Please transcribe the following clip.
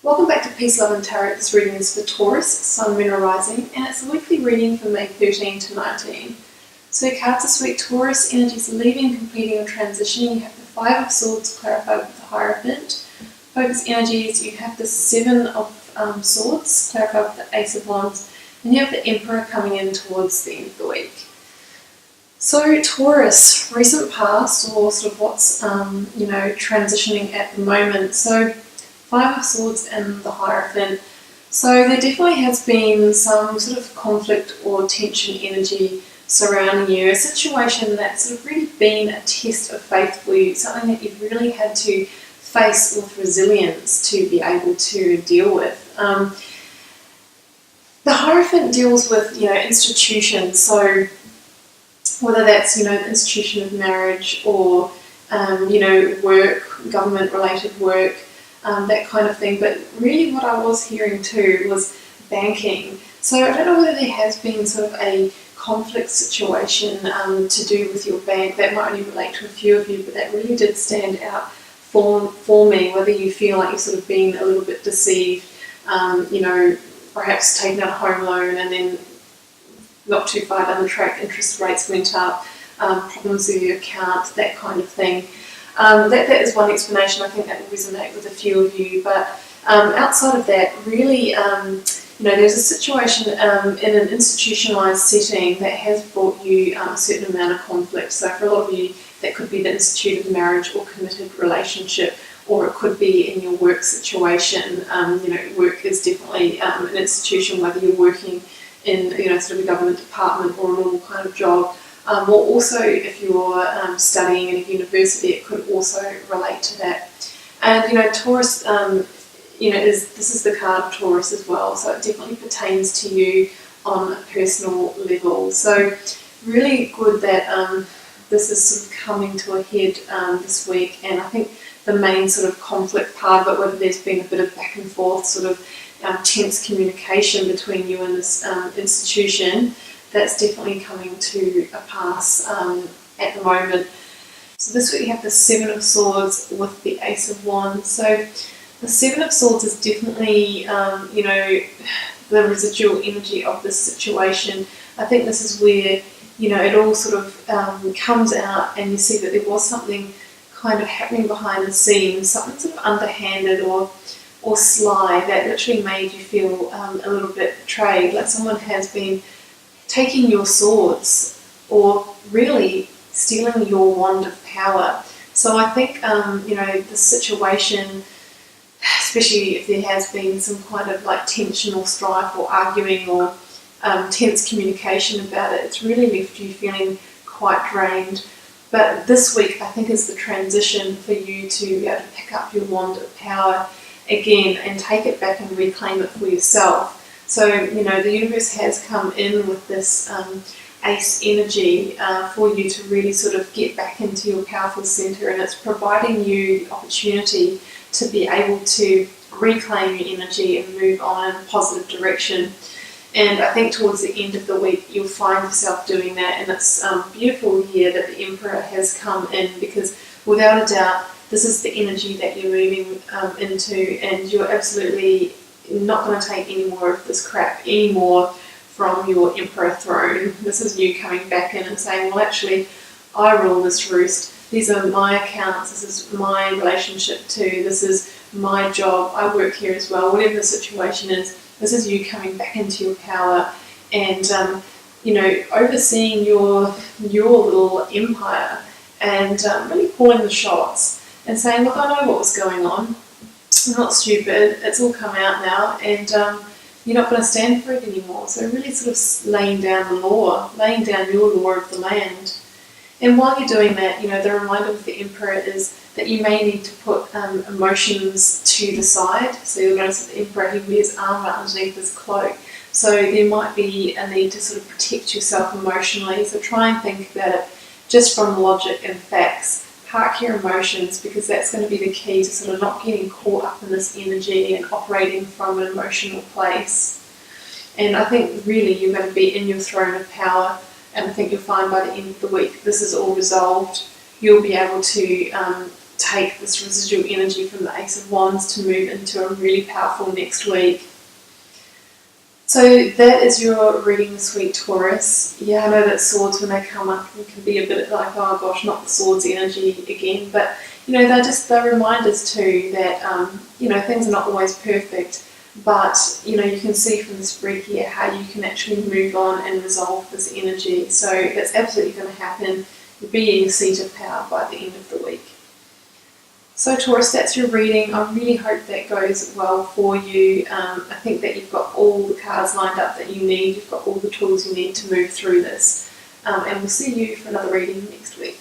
Welcome back to Peace, Love and Tarot. This reading is for Taurus, Sun, Moon or Rising, and it's a weekly reading for May 13 to 19. So your cards this week: Taurus, energies leaving, completing or transitioning. You have the Five of Swords clarified with the Hierophant. Focus energies, you have the Seven of Swords clarified with the Ace of Wands, and you have the Emperor coming in towards the end of the week. So Taurus, recent past or sort of what's transitioning at the moment. So Five of Swords and the Hierophant. So there definitely has been some sort of conflict or tension energy surrounding you, a situation that's sort of really been a test of faith for you, something that you've really had to face with resilience to be able to deal with. The Hierophant deals with, institutions, so whether that's, the institution of marriage or, work, government-related work, that kind of thing. But really what I was hearing too was banking. So I don't know whether there has been sort of a conflict situation to do with your bank. That might only relate to a few of you, but that really did stand out for me, whether you feel like you've sort of been a little bit deceived, perhaps taken out a home loan and then not too far down the track, interest rates went up, problems with your account, that kind of thing. That is one explanation. I think that will resonate with a few of you. But outside of that, really, there's a situation in an institutionalised setting that has brought you a certain amount of conflict. So for a lot of you, that could be the institute of marriage or committed relationship, or it could be in your work situation. Work is definitely an institution, whether you're working in sort of a government department or a normal kind of job. Or also if you're studying in a university, it could also relate to that. And Taurus, this is the card of Taurus as well, so it definitely pertains to you on a personal level. So really good that this is sort of coming to a head this week. And I think the main sort of conflict part of it, whether there's been a bit of back and forth, sort of tense communication between you and this institution, that's definitely coming to a pass at the moment. So this week you have the Seven of Swords with the Ace of Wands. So the Seven of Swords is definitely, the residual energy of this situation. I think this is where, it all sort of comes out and you see that there was something kind of happening behind the scenes, something sort of underhanded or sly that literally made you feel a little bit betrayed, like someone has been taking your swords or really stealing your wand of power. So I think, the situation, especially if there has been some kind of like tension or strife or arguing or tense communication about it, it's really left you feeling quite drained. But this week I think is the transition for you to be able to pick up your wand of power again and take it back and reclaim it for yourself. So, the universe has come in with this ace energy for you to really sort of get back into your powerful center, and it's providing you the opportunity to be able to reclaim your energy and move on in a positive direction. And I think towards the end of the week, you'll find yourself doing that, and it's beautiful here that the Emperor has come in, because without a doubt, this is the energy that you're moving into, and you're absolutely not going to take any more of this crap anymore from your Emperor throne. This is you coming back in and saying, well, actually, I rule this roost. These are my accounts. This is my relationship too. This is my job. I work here as well. Whatever the situation is, this is you coming back into your power and, overseeing your little empire and really calling the shots and saying, look, I know what was going on. I'm not stupid, it's all come out now, and you're not going to stand for it anymore. So really sort of laying down the law, laying down your law of the land. And while you're doing that, the reminder with the Emperor is that you may need to put emotions to the side. So you'll notice that the Emperor, he wears armour underneath his cloak. So there might be a need to sort of protect yourself emotionally. So try and think about it just from logic and facts. Park your emotions, because that's going to be the key to sort of not getting caught up in this energy and operating from an emotional place. And I think really you're going to be in your throne of power, and I think you'll find by the end of the week this is all resolved. You'll be able to take this residual energy from the Ace of Wands to move into a really powerful next week. So that is your reading this week, Taurus. Yeah, I know that swords, when they come up, you can be a bit like, oh gosh, not the swords energy again. But, they're reminders too that, things are not always perfect. But, you can see from the spread here how you can actually move on and resolve this energy. So it's absolutely going to happen. You'll be in your seat of power by the end of the week. So Taurus, that's your reading. I really hope that goes well for you. I think that you've got all the cards lined up that you need. You've got all the tools you need to move through this. And we'll see you for another reading next week.